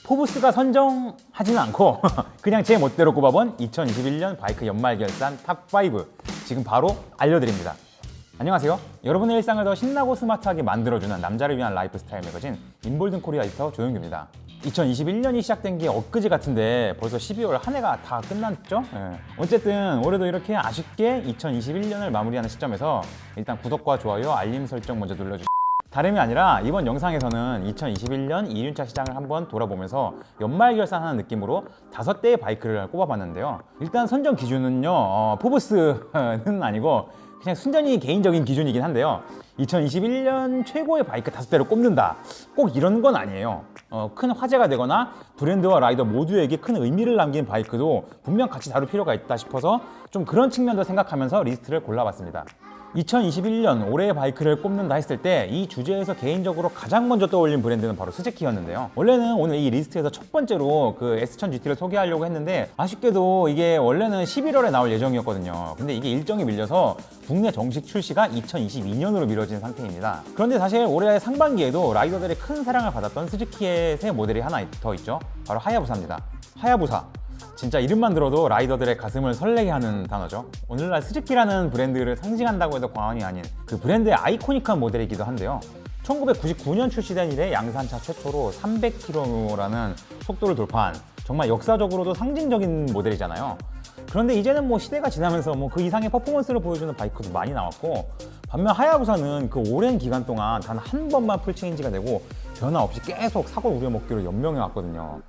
포브스가 선정하지는 않고 그냥 제 멋대로 꼽아본 2021년 바이크 연말 결산 탑5 지금 바로 알려드립니다. 안녕하세요. 여러분의 일상을 더 신나고 스마트하게 만들어주는 남자를 위한 라이프 스타일 매거진 인볼든 코리아 에디터 조용규입니다. 2021년이 시작된 게 엊그제 같은데 벌써 12월 한 해가 다 끝났죠? 어쨌든 올해도 이렇게 아쉽게 2021년을 마무리하는 시점에서 일단 구독과 좋아요, 알림 설정 먼저 눌러주시고 다름이 아니라 이번 영상에서는 2021년 2륜차 시장을 한번 돌아보면서 연말 결산하는 느낌으로 5대의 바이크를 꼽아봤는데요. 일단 선정 기준은요, 포브스는 아니고 그냥 순전히 개인적인 기준이긴 한데요. 2021년 최고의 바이크 5대를 꼽는다. 꼭 이런 건 아니에요. 큰 화제가 되거나 브랜드와 라이더 모두에게 큰 의미를 남긴 바이크도 분명 같이 다룰 필요가 있다 싶어서 좀 그런 측면도 생각하면서 리스트를 골라봤습니다. 2021년 올해의 바이크를 꼽는다 했을 때 이 주제에서 개인적으로 가장 먼저 떠올린 브랜드는 바로 스즈키였는데요. 원래는 오늘 이 리스트에서 첫 번째로 그 S1000 GT를 소개하려고 했는데 아쉽게도 이게 원래는 11월에 나올 예정이었거든요. 근데 이게 일정이 밀려서 국내 정식 출시가 2022년으로 미뤄진 상태입니다. 그런데 사실 올해 상반기에도 라이더들의 큰 사랑을 받았던 스즈키의 새 모델이 하나 더 있죠. 바로 하야부사입니다. 하야부사. 진짜 이름만 들어도 라이더들의 가슴을 설레게 하는 단어죠. 오늘날 스즈키라는 브랜드를 상징한다고 해도 과언이 아닌 그 브랜드의 아이코닉한 모델이기도 한데요. 1999년 출시된 이래 양산차 최초로 300km라는 속도를 돌파한 정말 역사적으로도 상징적인 모델이잖아요. 그런데 이제는 뭐 시대가 지나면서 뭐 그 이상의 퍼포먼스를 보여주는 바이크도 많이 나왔고, 반면 하야부사는 그 오랜 기간 동안 단 한 번만 풀체인지가 되고 변화 없이 계속 사골 우려먹기로 연명해 왔거든요.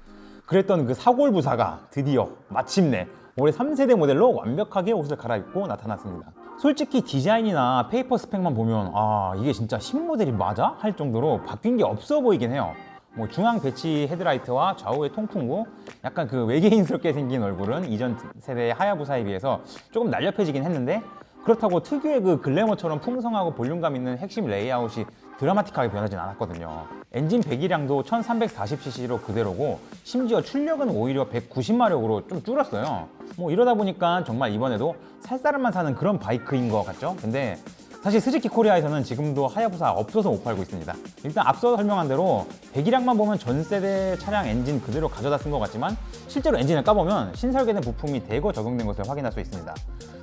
그랬던 그 사골부사가 드디어 마침내 올해 3세대 모델로 완벽하게 옷을 갈아입고 나타났습니다. 솔직히 디자인이나 페이퍼 스펙만 보면 이게 진짜 신모델이 맞아? 할 정도로 바뀐 게 없어 보이긴 해요. 뭐 중앙 배치 헤드라이트와 좌우의 통풍구, 약간 그 외계인스럽게 생긴 얼굴은 이전 세대의 하야부사에 비해서 조금 날렵해지긴 했는데, 그렇다고 특유의 그 글래머처럼 풍성하고 볼륨감 있는 핵심 레이아웃이 드라마틱하게 변하진 않았거든요. 엔진 배기량도 1340cc로 그대로고, 심지어 출력은 오히려 190마력으로 좀 줄었어요. 뭐 이러다 보니까 정말 이번에도 살사람만 사는 그런 바이크인 것 같죠? 근데 사실 스즈키 코리아에서는 지금도 하야부사 없어서 못 팔고 있습니다. 일단 앞서 설명한 대로 배기량만 보면 전 세대 차량 엔진 그대로 가져다 쓴 것 같지만, 실제로 엔진을 까보면 신설계된 부품이 대거 적용된 것을 확인할 수 있습니다.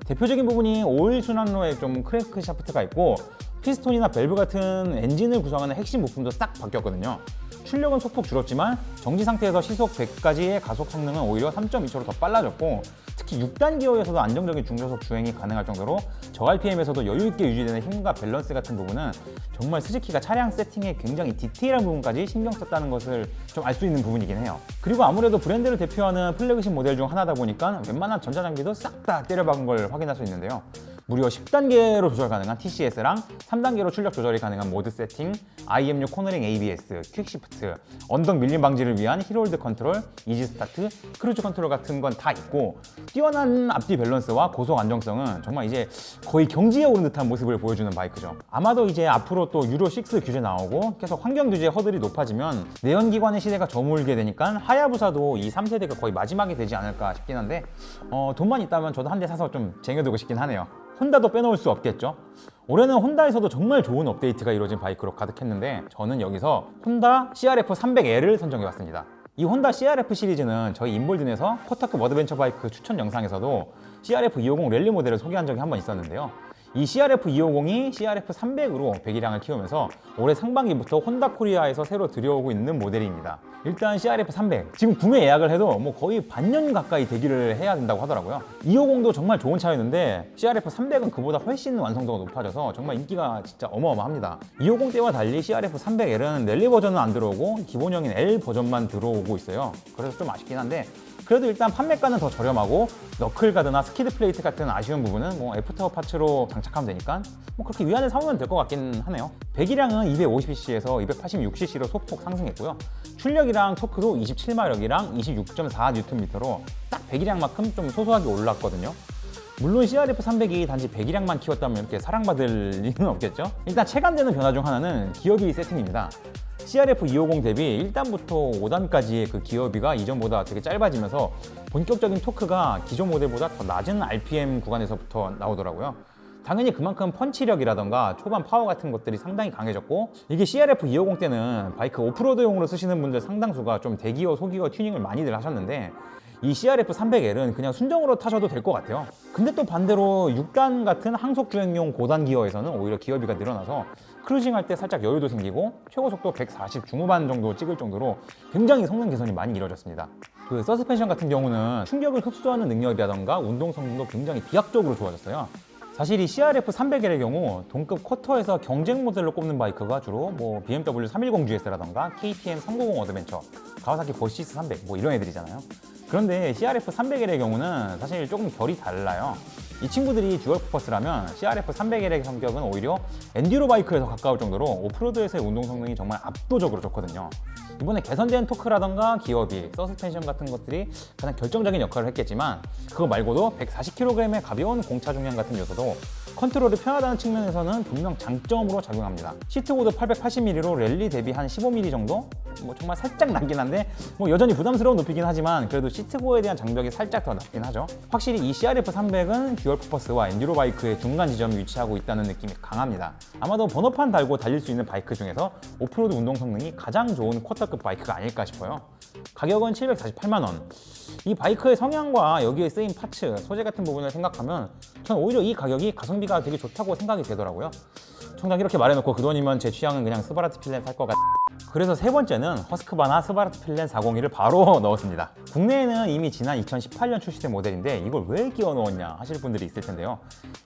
대표적인 부분이 오일 순환로에 좀 크랭크 샤프트가 있고, 피스톤이나 밸브 같은 엔진을 구성하는 핵심 부품도 싹 바뀌었거든요. 출력은 소폭 줄었지만 정지 상태에서 시속 100까지의 가속 성능은 오히려 3.2초로 더 빨라졌고, 특히 6단 기어에서도 안정적인 중저속 주행이 가능할 정도로 저RPM에서도 여유있게 유지되는 힘과 밸런스 같은 부분은 정말 스즈키가 차량 세팅에 굉장히 디테일한 부분까지 신경 썼다는 것을 좀 알 수 있는 부분이긴 해요. 그리고 아무래도 브랜드를 대표하는 플래그십 모델 중 하나다 보니까 웬만한 전자장비도 싹 다 때려박은 걸 확인할 수 있는데요. 무려 10단계로 조절 가능한 TCS랑 3단계로 출력 조절이 가능한 모드 세팅, IMU 코너링 ABS, 퀵시프트, 언덕 밀림 방지를 위한 힐홀드 컨트롤, 이지 스타트, 크루즈 컨트롤 같은 건 다 있고, 뛰어난 앞뒤 밸런스와 고속 안정성은 정말 이제 거의 경지에 오른 듯한 모습을 보여주는 바이크죠. 아마도 이제 앞으로 또 유로6 규제 나오고 계속 환경 규제 허들이 높아지면 내연기관의 시대가 저물게 되니까 하야부사도 이 3세대가 거의 마지막이 되지 않을까 싶긴 한데, 돈만 있다면 저도 한 대 사서 좀 쟁여두고 싶긴 하네요. 혼다도 빼놓을 수 없겠죠. 올해는 혼다에서도 정말 좋은 업데이트가 이루어진 바이크로 가득했는데, 저는 여기서 혼다 CRF 300L을 선정해봤습니다. 이 혼다 CRF 시리즈는 저희 인볼든에서 코타급 어드벤처 바이크 추천 영상에서도 CRF 250 랠리 모델을 소개한 적이 한 번 있었는데요. 이 CRF 250이 CRF 300으로 배기량을 키우면서 올해 상반기부터 혼다 코리아에서 새로 들여오고 있는 모델입니다. 일단 CRF 300 지금 구매 예약을 해도 뭐 거의 반년 가까이 대기를 해야 된다고 하더라고요. 250도 정말 좋은 차였는데 CRF 300은 그보다 훨씬 완성도가 높아져서 정말 인기가 진짜 어마어마합니다. 250 때와 달리 CRF 300L은 랠리 버전은 안 들어오고 기본형인 L 버전만 들어오고 있어요. 그래서 좀 아쉽긴 한데, 그래도 일단 판매가는 더 저렴하고 너클가드나 스키드 플레이트 같은 아쉬운 부분은 뭐 애프터 파츠로 장착하면 되니까 뭐 그렇게 위안을 삼으면 될 것 같긴 하네요. 배기량은 250cc에서 286cc로 소폭 상승했고요. 출력이랑 토크도 27마력이랑 26.4Nm로 딱 배기량만큼 좀 소소하게 올랐거든요. 물론 CRF 300이 단지 배기량만 키웠다면 이렇게 사랑받을 리는 없겠죠. 일단 체감되는 변화 중 하나는 기어비 세팅입니다. CRF 250 대비 1단부터 5단까지의 그 기어비가 이전보다 되게 짧아지면서 본격적인 토크가 기존 모델보다 더 낮은 RPM 구간에서부터 나오더라고요. 당연히 그만큼 펀치력이라던가 초반 파워 같은 것들이 상당히 강해졌고, 이게 CRF 250 때는 바이크 오프로드용으로 쓰시는 분들 상당수가 좀 대기어, 소기어 튜닝을 많이들 하셨는데, 이 CRF 300L은 그냥 순정으로 타셔도 될 것 같아요. 근데 또 반대로 6단 같은 항속 주행용 고단 기어에서는 오히려 기어비가 늘어나서 크루징할 때 살짝 여유도 생기고 최고 속도 140 중후반 정도 찍을 정도로 굉장히 성능 개선이 많이 이루어졌습니다. 그 서스펜션 같은 경우는 충격을 흡수하는 능력이라던가 운동 성능도 굉장히 비약적으로 좋아졌어요. 사실 이 CRF 300L의 경우 동급 쿼터에서 경쟁 모델로 꼽는 바이크가 주로 뭐 BMW 310GS라던가 KTM 390 어드벤처, 가와사키 버시스 300 뭐 이런 애들이잖아요. 그런데 CRF 300L의 경우는 사실 조금 결이 달라요. 이 친구들이 듀얼 퍼포스라면 CRF 300L의 성격은 오히려 엔듀로 바이크에서 가까울 정도로 오프로드에서의 운동 성능이 정말 압도적으로 좋거든요. 이번에 개선된 토크라던가 기어비, 서스펜션 같은 것들이 가장 결정적인 역할을 했겠지만, 그거 말고도 140kg의 가벼운 공차 중량 같은 요소도 컨트롤이 편하다는 측면에서는 분명 장점으로 작용합니다. 시트고도 880mm로 랠리 대비 한 15mm 정도? 뭐 정말 살짝 낮긴 한데 뭐 여전히 부담스러운 높이긴 하지만 그래도 시트고에 대한 장벽이 살짝 더 낮긴 하죠. 확실히 이 CRF 300은 듀얼 퍼포스와 엔듀로 바이크의 중간 지점에 위치하고 있다는 느낌이 강합니다. 아마도 번호판 달고 달릴 수 있는 바이크 중에서 오프로드 운동 성능이 가장 좋은 쿼터급 바이크가 아닐까 싶어요. 가격은 748만 원. 이 바이크의 성향과 여기에 쓰인 파츠, 소재 같은 부분을 생각하면 전 오히려 이 가격이 가성비가 되게 좋다고 생각이 되더라고요. 정작 이렇게 말해놓고 그 돈이면 제 취향은 그냥 스바라트 필렌 살 것 같아요. 그래서 세 번째는 허스크바나 스바라트 필렌 401을 바로 넣었습니다. 국내에는 이미 지난 2018년 출시된 모델인데 이걸 왜 끼워 넣었냐 하실 분들이 있을 텐데요.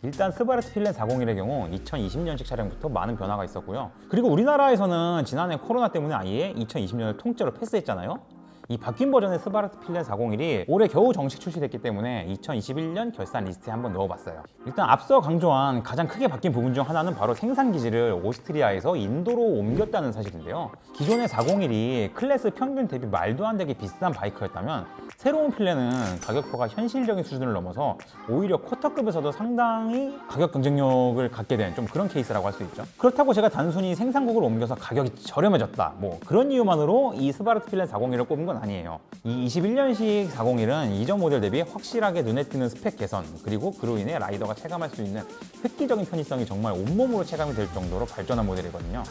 일단 스바라트 필렌 401의 경우 2020년식 차량부터 많은 변화가 있었고요. 그리고 우리나라에서는 지난해 코로나 때문에 아예 2020년을 통째로 패스했잖아요. 이 바뀐 버전의 스바라트 필렌 401이 올해 겨우 정식 출시됐기 때문에 2021년 결산 리스트에 한번 넣어봤어요. 일단 앞서 강조한 가장 크게 바뀐 부분 중 하나는 바로 생산 기지를 오스트리아에서 인도로 옮겼다는 사실인데요. 기존의 401이 클래스 평균 대비 말도 안 되게 비싼 바이크였다면 새로운 필렌은 가격표가 현실적인 수준을 넘어서 오히려 쿼터급에서도 상당히 가격 경쟁력을 갖게 된 좀 그런 케이스라고 할 수 있죠. 그렇다고 제가 단순히 생산국을 옮겨서 가격이 저렴해졌다 뭐 그런 이유만으로 이 스바라트 필렌 401을 꼽은 건 아니에요. 이 21년식 401은 이전 모델 대비 확실하게 눈에 띄는 스펙 개선, 그리고 그로 인해 라이더가 체감할 수 있는 획기적인 편의성이 정말 온몸으로 체감이 될 정도로 발전한 모델이거든요.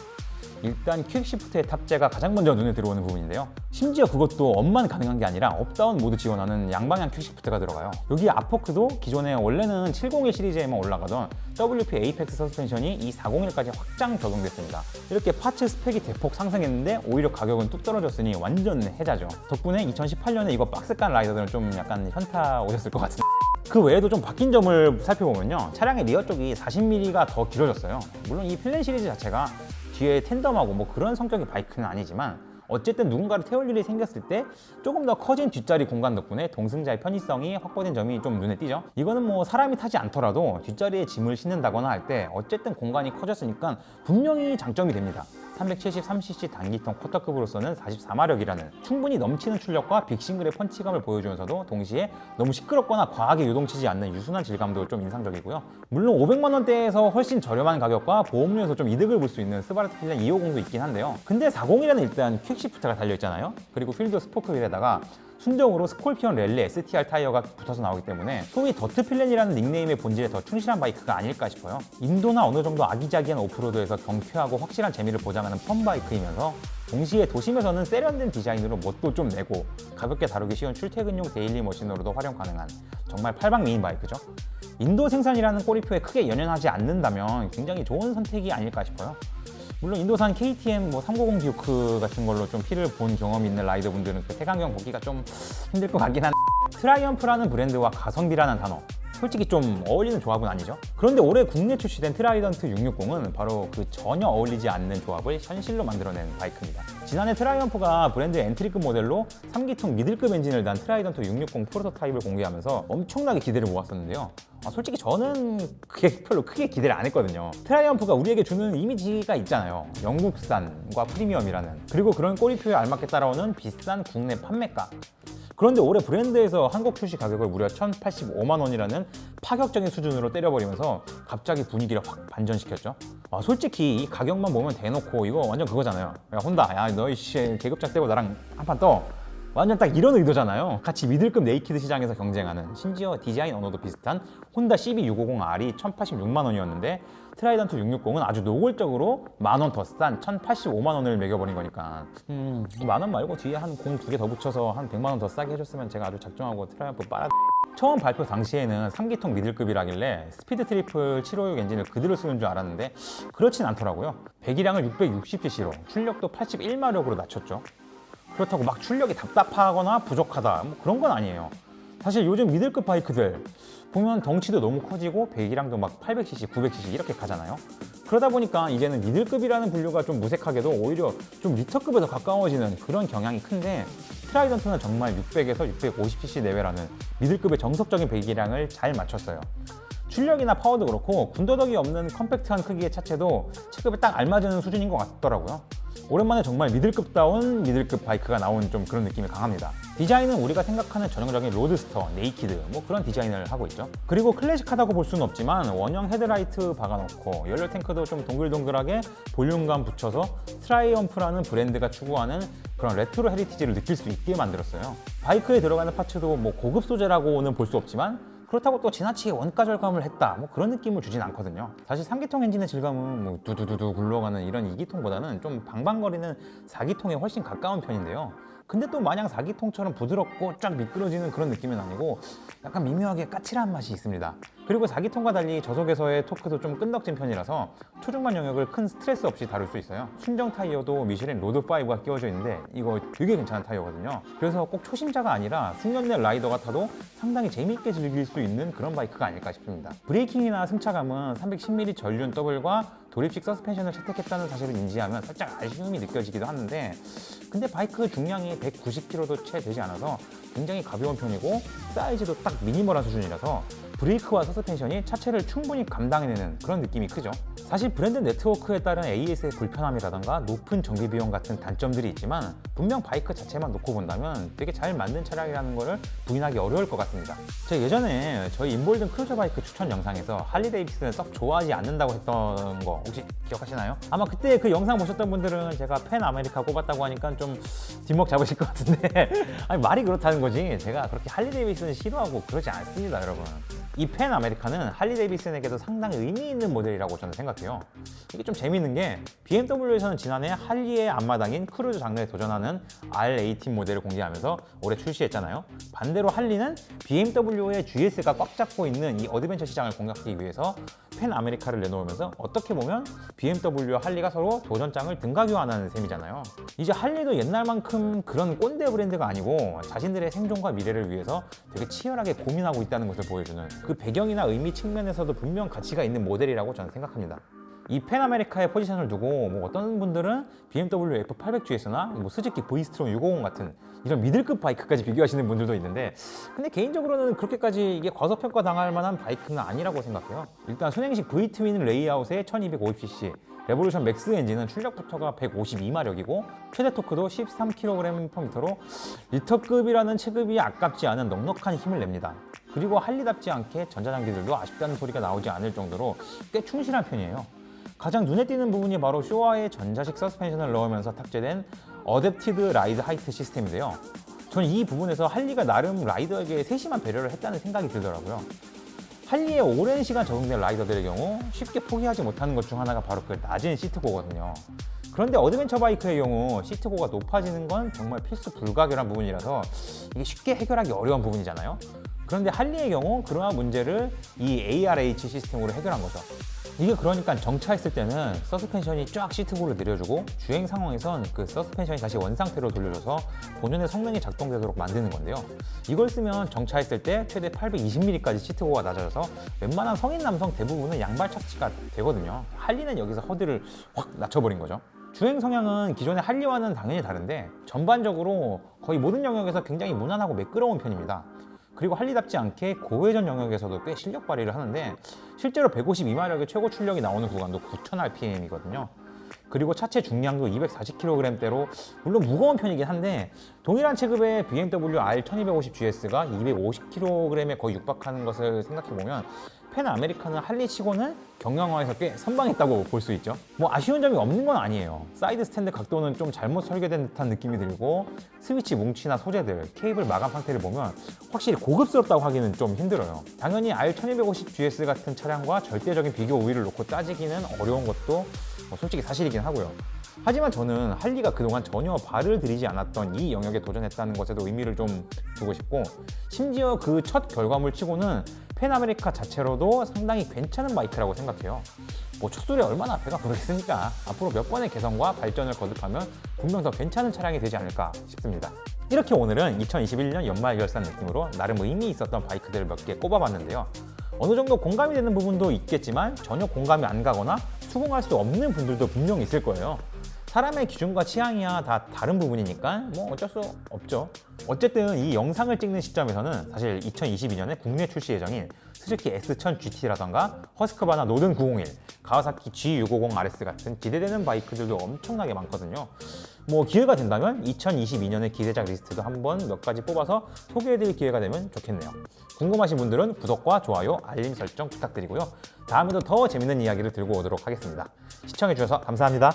일단 퀵시프트의 탑재가 가장 먼저 눈에 들어오는 부분인데요. 심지어 그것도 업만 가능한 게 아니라 업다운 모드 지원하는 양방향 퀵시프트가 들어가요. 여기 앞포크도 기존에 원래는 701 시리즈에만 올라가던 WP 에이펙스 서스펜션이 이 401까지 확장 적용됐습니다. 이렇게 파츠 스펙이 대폭 상승했는데 오히려 가격은 뚝 떨어졌으니 완전 혜자죠. 덕분에 2018년에 이거 박스 깐 라이더들은 좀 약간 현타 오셨을 것 같은데, 그 외에도 좀 바뀐 점을 살펴보면요, 차량의 리어 쪽이 40mm가 더 길어졌어요. 물론 이 필렌 시리즈 자체가 뒤에 텐덤하고 뭐 그런 성격의 바이크는 아니지만 어쨌든 누군가를 태울 일이 생겼을 때 조금 더 커진 뒷자리 공간 덕분에 동승자의 편의성이 확보된 점이 좀 눈에 띄죠. 이거는 뭐 사람이 타지 않더라도 뒷자리에 짐을 싣는다거나 할 때 어쨌든 공간이 커졌으니까 분명히 장점이 됩니다. 373cc 단기통 쿼터급으로서는 44마력이라는 충분히 넘치는 출력과 빅싱글의 펀치감을 보여주면서도 동시에 너무 시끄럽거나 과하게 요동치지 않는 유순한 질감도 좀 인상적이고요. 물론 500만 원대에서 훨씬 저렴한 가격과 보험료에서 좀 이득을 볼 수 있는 스바라트 필렌 250도 있긴 한데요. 근데 401에는 일단 퀵시프트가 달려있잖아요. 그리고 필드 스포크 휠에다가 순정으로 스콜피온 랠리 STR 타이어가 붙어서 나오기 때문에 소위 더트 필렌이라는 닉네임의 본질에 더 충실한 바이크가 아닐까 싶어요. 인도나 어느 정도 아기자기한 오프로드에서 경쾌하고 확실한 재미를 보장하는 펀 바이크이면서 동시에 도심에서는 세련된 디자인으로 멋도 좀 내고 가볍게 다루기 쉬운 출퇴근용 데일리 머신으로도 활용 가능한 정말 팔방 미인 바이크죠. 인도 생산이라는 꼬리표에 크게 연연하지 않는다면 굉장히 좋은 선택이 아닐까 싶어요. 물론 인도산 KTM 390 듀크 같은 걸로 좀 피를 본 경험이 있는 라이더분들은 그 태강경 보기가 좀 힘들 것 같긴 한데, 트라이언프라는 브랜드와 가성비라는 단어, 솔직히 좀 어울리는 조합은 아니죠. 그런데 올해 국내 출시된 트라이던트 660은 바로 그 전혀 어울리지 않는 조합을 현실로 만들어낸 바이크입니다. 지난해 트라이언프가 브랜드 엔트리급 모델로 3기통 미들급 엔진을 단 트라이던트 660 프로토타입을 공개하면서 엄청나게 기대를 모았었는데요. 솔직히 저는 그게 별로 크게 기대를 안 했거든요. 트라이언프가 우리에게 주는 이미지가 있잖아요. 영국산과 프리미엄이라는, 그리고 그런 꼬리표에 알맞게 따라오는 비싼 국내 판매가. 그런데 올해 브랜드에서 한국 출시 가격을 무려 1,085만 원이라는 파격적인 수준으로 때려버리면서 갑자기 분위기를 확 반전시켰죠. 솔직히 이 가격만 보면 대놓고 이거 완전 그거잖아요. 야 혼다, 야 너 씨 계급작 떼고 나랑 한판 떠. 완전 딱 이런 의도잖아요. 같이 미들급 네이키드 시장에서 경쟁하는, 심지어 디자인 언어도 비슷한 혼다 CB650R이 1,086만 원이었는데 트라이던트 660은 아주 노골적으로 만 원 더 싼 1,085만 원을 매겨버린 거니까 만 원 말고 뒤에 한 공 2개 더 붙여서 한 100만 원 더 싸게 해줬으면 제가 아주 작정하고 트라이언프 빨아. 처음 발표 당시에는 3기통 미들급이라길래 스피드 트리플 756 엔진을 그대로 쓰는 줄 알았는데 그렇진 않더라고요. 배기량을 660cc로 출력도 81마력으로 낮췄죠. 그렇다고 막 출력이 답답하거나 부족하다 뭐 그런 건 아니에요. 사실 요즘 미들급 바이크들 보면 덩치도 너무 커지고 배기량도 막 800cc, 900cc 이렇게 가잖아요. 그러다 보니까 이제는 미들급이라는 분류가 좀 무색하게도 오히려 좀 리터급에 더 가까워지는 그런 경향이 큰데, 트라이던트는 정말 600에서 650cc 내외라는 미들급의 정석적인 배기량을 잘 맞췄어요. 출력이나 파워도 그렇고 군더더기 없는 컴팩트한 크기의 차체도 체급에 딱 알맞은 수준인 것 같더라고요. 오랜만에 정말 미들급다운 미들급 바이크가 나온 좀 그런 느낌이 강합니다. 디자인은 우리가 생각하는 전형적인 로드스터, 네이키드 뭐 그런 디자인을 하고 있죠. 그리고 클래식하다고 볼 수는 없지만 원형 헤드라이트 박아놓고 연료 탱크도 좀 동글동글하게 볼륨감 붙여서 트라이엄프라는 브랜드가 추구하는 그런 레트로 헤리티지를 느낄 수 있게 만들었어요. 바이크에 들어가는 파츠도 뭐 고급 소재라고는 볼 수 없지만 그렇다고 또 지나치게 원가 절감을 했다 뭐 그런 느낌을 주진 않거든요. 사실 3기통 엔진의 질감은 뭐 두두두두 굴러가는 이런 2기통보다는 좀 방방거리는 4기통에 훨씬 가까운 편인데요. 근데 또 마냥 4기통처럼 부드럽고 쫙 미끄러지는 그런 느낌은 아니고 약간 미묘하게 까칠한 맛이 있습니다. 그리고 4기통과 달리 저속에서의 토크도 좀 끈덕진 편이라서 초중반 영역을 큰 스트레스 없이 다룰 수 있어요. 순정 타이어도 미슐린 로드5가 끼워져 있는데 이거 되게 괜찮은 타이어거든요. 그래서 꼭 초심자가 아니라 숙련된 라이더가 타도 상당히 재미있게 즐길 수 있는 그런 바이크가 아닐까 싶습니다. 브레이킹이나 승차감은 310mm 전륜 더블과 도립식 서스펜션을 채택했다는 사실을 인지하면 살짝 아쉬움이 느껴지기도 하는데, 근데 바이크 중량이 190kg도 채 되지 않아서 굉장히 가벼운 편이고 사이즈도 딱 미니멀한 수준이라서 브레이크와 서스펜션이 차체를 충분히 감당해내는 그런 느낌이 크죠. 사실 브랜드 네트워크에 따른 AS의 불편함이라던가 높은 정비 비용 같은 단점들이 있지만 분명 바이크 자체만 놓고 본다면 되게 잘 만든 차량이라는 것을 부인하기 어려울 것 같습니다. 제가 예전에 저희 인볼든 크루저 바이크 추천 영상에서 할리 데이비슨을 썩 좋아하지 않는다고 했던 거 혹시 기억하시나요? 아마 그때 그 영상 보셨던 분들은 제가 팬 아메리카 꼽았다고 하니까 좀 뒷목 잡으실 것 같은데 아니 말이 그렇다는 거지 제가 그렇게 할리 데이비슨을 싫어하고 그러지 않습니다, 여러분. 이 팬 아메리카는 할리 데이비슨에게도 상당히 의미 있는 모델이라고 저는 생각해요. 이게 좀 재밌는 게 BMW에서는 지난해 할리의 앞마당인 크루즈 장르에 도전하는 R18 모델을 공개하면서 올해 출시했잖아요. 반대로 할리는 BMW의 GS가 꽉 잡고 있는 이 어드벤처 시장을 공략하기 위해서 팬 아메리카를 내놓으면서 어떻게 보면 BMW와 할리가 서로 도전장을 등가교환하는 셈이잖아요. 이제 할리도 옛날만큼 그런 꼰대 브랜드가 아니고 자신들의 생존과 미래를 위해서 되게 치열하게 고민하고 있다는 것을 보여주는 그 배경이나 의미 측면에서도 분명 가치가 있는 모델이라고 저는 생각합니다. 이 팬 아메리카의 포지션을 두고 뭐 어떤 분들은 BMW F800GS나 뭐 스즈키 V-스트롬 650 같은 이런 미들급 바이크까지 비교하시는 분들도 있는데, 근데 개인적으로는 그렇게까지 이게 과소평가 당할 만한 바이크는 아니라고 생각해요. 일단 순행식 V-트윈 레이아웃의 1250cc 레볼루션 맥스 엔진은 출력부터가 152마력이고 최대 토크도 13kg/m로 리터급이라는 체급이 아깝지 않은 넉넉한 힘을 냅니다. 그리고 할리답지 않게 전자장비들도 아쉽다는 소리가 나오지 않을 정도로 꽤 충실한 편이에요. 가장 눈에 띄는 부분이 바로 쇼와의 전자식 서스펜션을 넣으면서 탑재된 어댑티드 라이드 하이트 시스템인데요. 저는 이 부분에서 할리가 나름 라이더에게 세심한 배려를 했다는 생각이 들더라고요. 할리의 오랜 시간 적응된 라이더들의 경우 쉽게 포기하지 못하는 것 중 하나가 바로 그 낮은 시트고거든요. 그런데 어드벤처 바이크의 경우 시트고가 높아지는 건 정말 필수 불가결한 부분이라서 이게 쉽게 해결하기 어려운 부분이잖아요. 그런데 할리의 경우 그러한 문제를 이 ARH 시스템으로 해결한 거죠. 이게 그러니까 정차했을 때는 서스펜션이 쫙 시트고를 내려주고 주행 상황에선 그 서스펜션이 다시 원상태로 돌려줘서 본연의 성능이 작동되도록 만드는 건데요. 이걸 쓰면 정차했을 때 최대 820mm까지 시트고가 낮아져서 웬만한 성인 남성 대부분은 양발 착지가 되거든요. 할리는 여기서 허들을 확 낮춰버린 거죠. 주행 성향은 기존의 할리와는 당연히 다른데 전반적으로 거의 모든 영역에서 굉장히 무난하고 매끄러운 편입니다. 그리고 할리답지 않게 고회전 영역에서도 꽤 실력 발휘를 하는데 실제로 152마력의 최고 출력이 나오는 구간도 9000rpm이거든요. 그리고 차체 중량도 240kg대로 물론 무거운 편이긴 한데 동일한 체급의 BMW R1250GS가 250kg에 거의 육박하는 것을 생각해보면 팬 아메리카는 할리치고는 경량화에서 꽤 선방했다고 볼 수 있죠. 뭐 아쉬운 점이 없는 건 아니에요. 사이드 스탠드 각도는 좀 잘못 설계된 듯한 느낌이 들고 스위치 뭉치나 소재들, 케이블 마감 상태를 보면 확실히 고급스럽다고 하기는 좀 힘들어요. 당연히 R1250GS 같은 차량과 절대적인 비교 우위를 놓고 따지기는 어려운 것도 솔직히 사실이긴 하고요. 하지만 저는 할리가 그동안 전혀 발을 들이지 않았던 이 영역에 도전했다는 것에도 의미를 좀 두고 싶고, 심지어 그 첫 결과물 치고는 팬 아메리카 자체로도 상당히 괜찮은 바이크라고 생각해요. 뭐 첫 소리에 얼마나 배가 부르겠습니까? 앞으로 몇 번의 개선과 발전을 거듭하면 분명 더 괜찮은 차량이 되지 않을까 싶습니다. 이렇게 오늘은 2021년 연말 결산 느낌으로 나름 의미 있었던 바이크들을 몇 개 꼽아봤는데요. 어느 정도 공감이 되는 부분도 있겠지만 전혀 공감이 안 가거나 수긍할 수 없는 분들도 분명 있을 거예요. 사람의 기준과 취향이야 다 다른 부분이니까 뭐 어쩔 수 없죠. 어쨌든 이 영상을 찍는 시점에서는 사실 2022년에 국내 출시 예정인 스즈키 S1000 GT라던가 허스크바나 노든 901, 가와사키 G650RS 같은 기대되는 바이크들도 엄청나게 많거든요. 뭐 기회가 된다면 2022년의 기대작 리스트도 한번 몇 가지 뽑아서 소개해드릴 기회가 되면 좋겠네요. 궁금하신 분들은 구독과 좋아요, 알림 설정 부탁드리고요. 다음에도 더 재밌는 이야기를 들고 오도록 하겠습니다. 시청해주셔서 감사합니다.